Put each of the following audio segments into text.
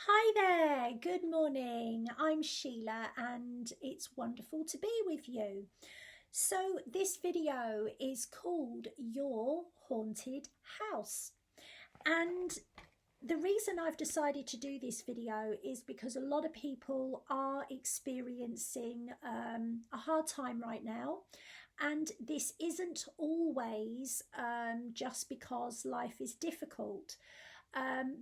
Hi there, good morning. I'm Sheila and it's wonderful to be with you. So, this video is called Your Haunted House. And the reason I've decided to do this video is because a lot of people are experiencing a hard time right now. And this isn't always just because life is difficult.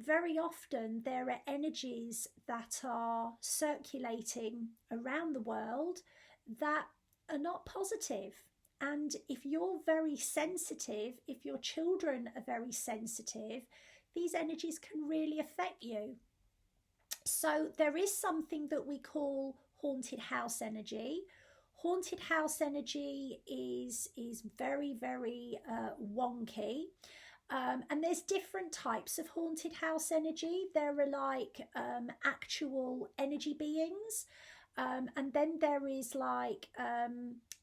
Very often there are energies that are circulating around the world that are not positive. And if you're very sensitive, if your children are very sensitive, these energies can really affect you. So there is something that we call haunted house energy. Haunted house energy is very wonky. And there's different types of haunted house energy. There are like actual energy beings, and then there is like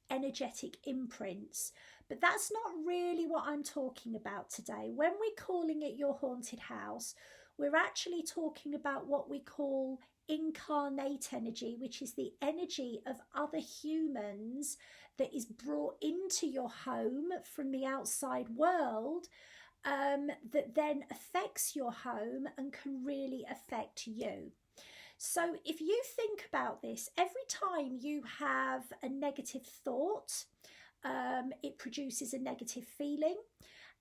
energetic imprints. But that's not really what I'm talking about today. When we're calling it your haunted house, we're actually talking about what we call incarnate energy, which is the energy of other humans that is brought into your home from the outside world, that then affects your home and can really affect you. So if you think about this, every time you have a negative thought, it produces a negative feeling.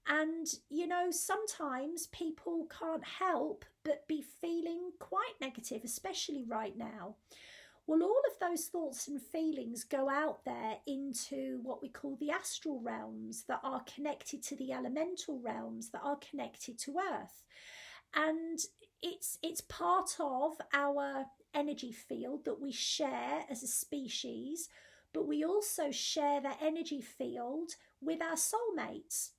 And, you know, sometimes people can't help but be feeling quite negative, especially right now. Well, all of those thoughts and feelings go out there into what we call the astral realms that are connected to the elemental realms that are connected to Earth. And it's part of our energy field that we share as a species, but we also share that energy field with our soulmates.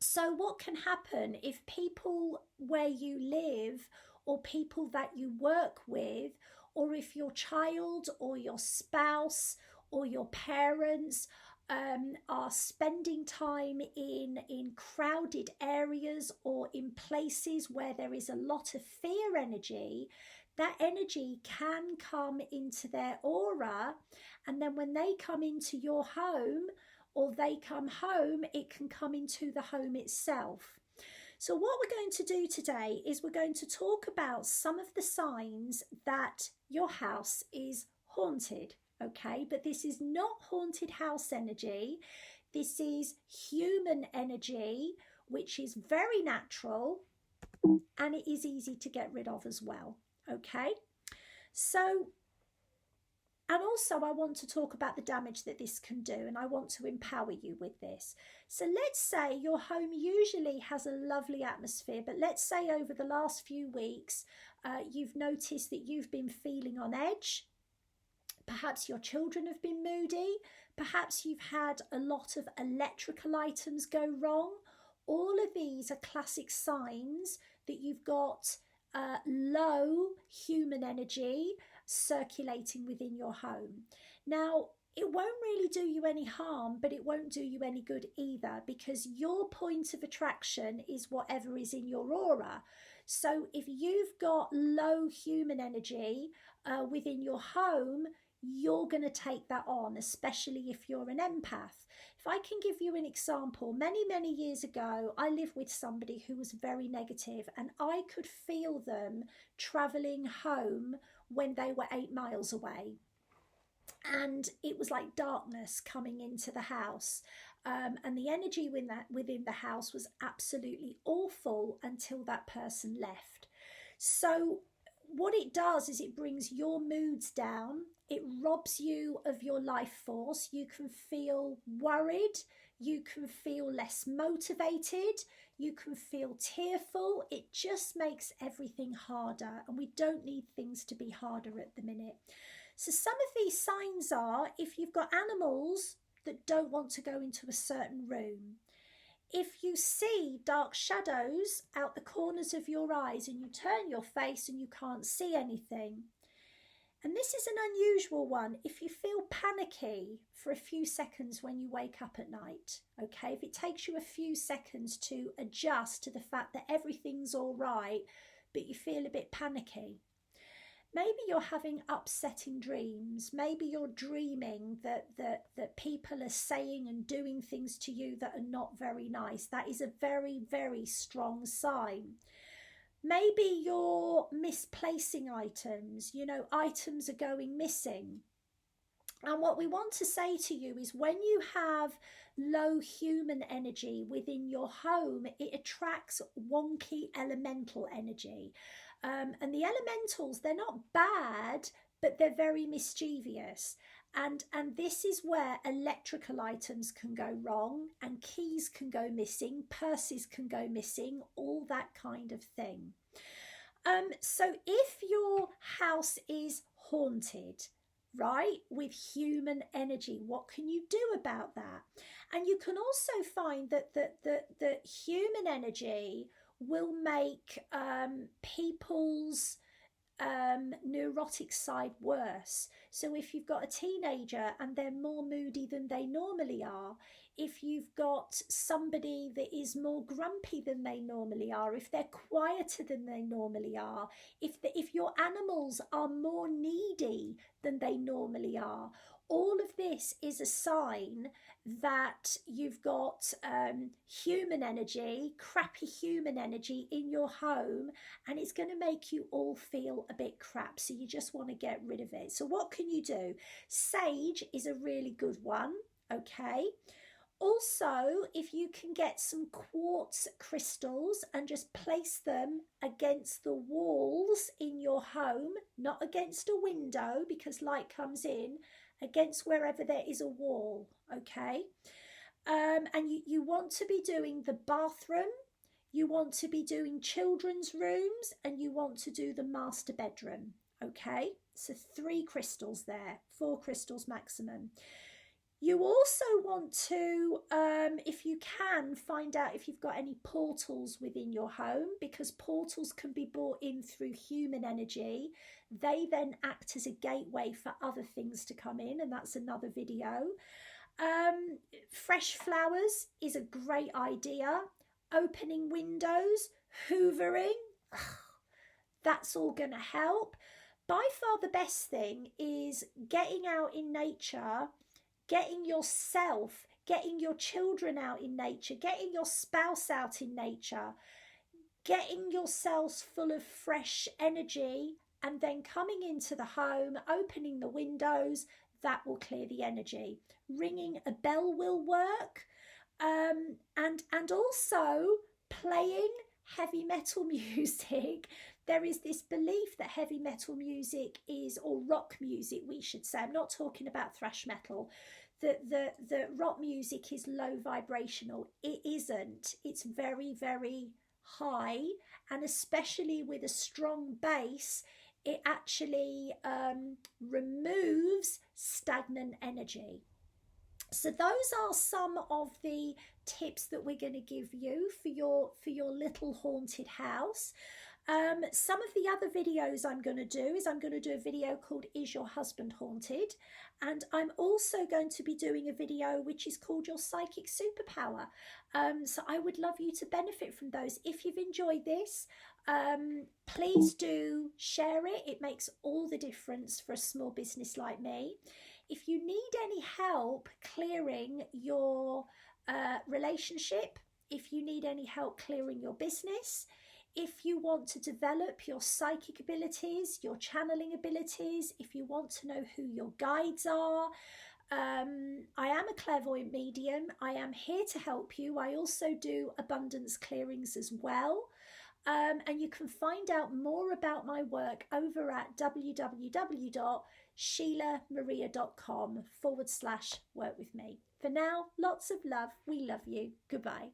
So what can happen if people where you live or people that you work with, or if your child or your spouse or your parents are spending time in crowded areas or in places where there is a lot of fear energy, that energy can come into their aura, and then when they come into your home or they come home, it can come into the home itself. So what we're going to do today is we're going to talk about some of the signs that your house is haunted, okay? But this is not haunted house energy. This is human energy, which is very natural and it is easy to get rid of as well, okay? So, and also I want to talk about the damage that this can do, and I want to empower you with this. So let's say your home usually has a lovely atmosphere, but let's say over the last few weeks, you've noticed that you've been feeling on edge. Perhaps your children have been moody. Perhaps you've had a lot of electrical items go wrong. All of these are classic signs that you've got low human energy circulating within your home. Now, it won't really do you any harm, but it won't do you any good either, because your point of attraction is whatever is in your aura. So if you've got low human energy within your home, you're going to take that on, especially if you're an empath. If I can give you an example, many years ago, I lived with somebody who was very negative, and I could feel them traveling home when they were 8 miles away. And it was like darkness coming into the house. And the energy within the house was absolutely awful until that person left. So what it does is it brings your moods down. It robs you of your life force. You can feel worried. You can feel less motivated. You can feel tearful. It just makes everything harder. And we don't need things to be harder at the minute. So some of these signs are if you've got animals that don't want to go into a certain room. If you see dark shadows out the corners of your eyes and you turn your face and you can't see anything. And this is an unusual one. If you feel panicky for a few seconds when you wake up at night, okay? If it takes you a few seconds to adjust to the fact that everything's all right, but you feel a bit panicky. Maybe you're having upsetting dreams. Maybe you're dreaming that people are saying and doing things to you that are not very nice. That is a very, very strong sign. Maybe you're misplacing items. You know, items are going missing. And what we want to say to you is when you have low human energy within your home, it attracts wonky elemental energy. And the elementals, they're not bad, but they're very mischievous. And this is where electrical items can go wrong, and keys can go missing, purses can go missing, all that kind of thing. So if your house is haunted, right, with human energy, what can you do about that? And you can also find that human energy will make people's neurotic side worse. So if you've got a teenager and they're more moody than they normally are, if you've got somebody that is more grumpy than they normally are, if they're quieter than they normally are, if your animals are more needy than they normally are, all of this is a sign that you've got human energy, crappy human energy in your home, and it's going to make you all feel a bit crap. So you just want to get rid of it. So what can you do? Sage is a really good one, okay? Also, if you can get some quartz crystals and just place them against the walls in your home, not against a window because light comes in, against wherever there is a wall, okay? And you want to be doing the bathroom, you want to be doing children's rooms, and you want to do the master bedroom, okay? So 3 crystals there, 4 crystals maximum. You also want to, if you can, find out if you've got any portals within your home, because portals can be brought in through human energy. They then act as a gateway for other things to come in, and that's another video. Fresh flowers is a great idea. Opening windows, hoovering, that's all going to help. By far the best thing is getting out in nature, getting yourself, getting your children out in nature, getting your spouse out in nature, getting yourselves full of fresh energy, and then coming into the home, opening the windows, that will clear the energy. Ringing a bell will work, and also playing heavy metal music. There is this belief that heavy metal music is, or rock music we should say, I'm not talking about thrash metal, that rock music is low vibrational. It isn't. It's very, very high, and especially with a strong bass, it actually removes stagnant energy. So those are some of the tips that we're going to give you for your little haunted house. Some of the other videos I'm going to do is I'm going to do a video called Is Your Husband Haunted? And I'm also going to be doing a video which is called Your Psychic Superpower. So I would love you to benefit from those. If you've enjoyed this, please do share it. It makes all the difference for a small business like me. If you need any help clearing your relationship, if you need any help clearing your business, if you want to develop your psychic abilities, your channeling abilities, if you want to know who your guides are, I am a clairvoyant medium. I am here to help you. I also do abundance clearings as well. And you can find out more about my work over at www.sheilamaria.com/work with me. For now, lots of love. We love you. Goodbye.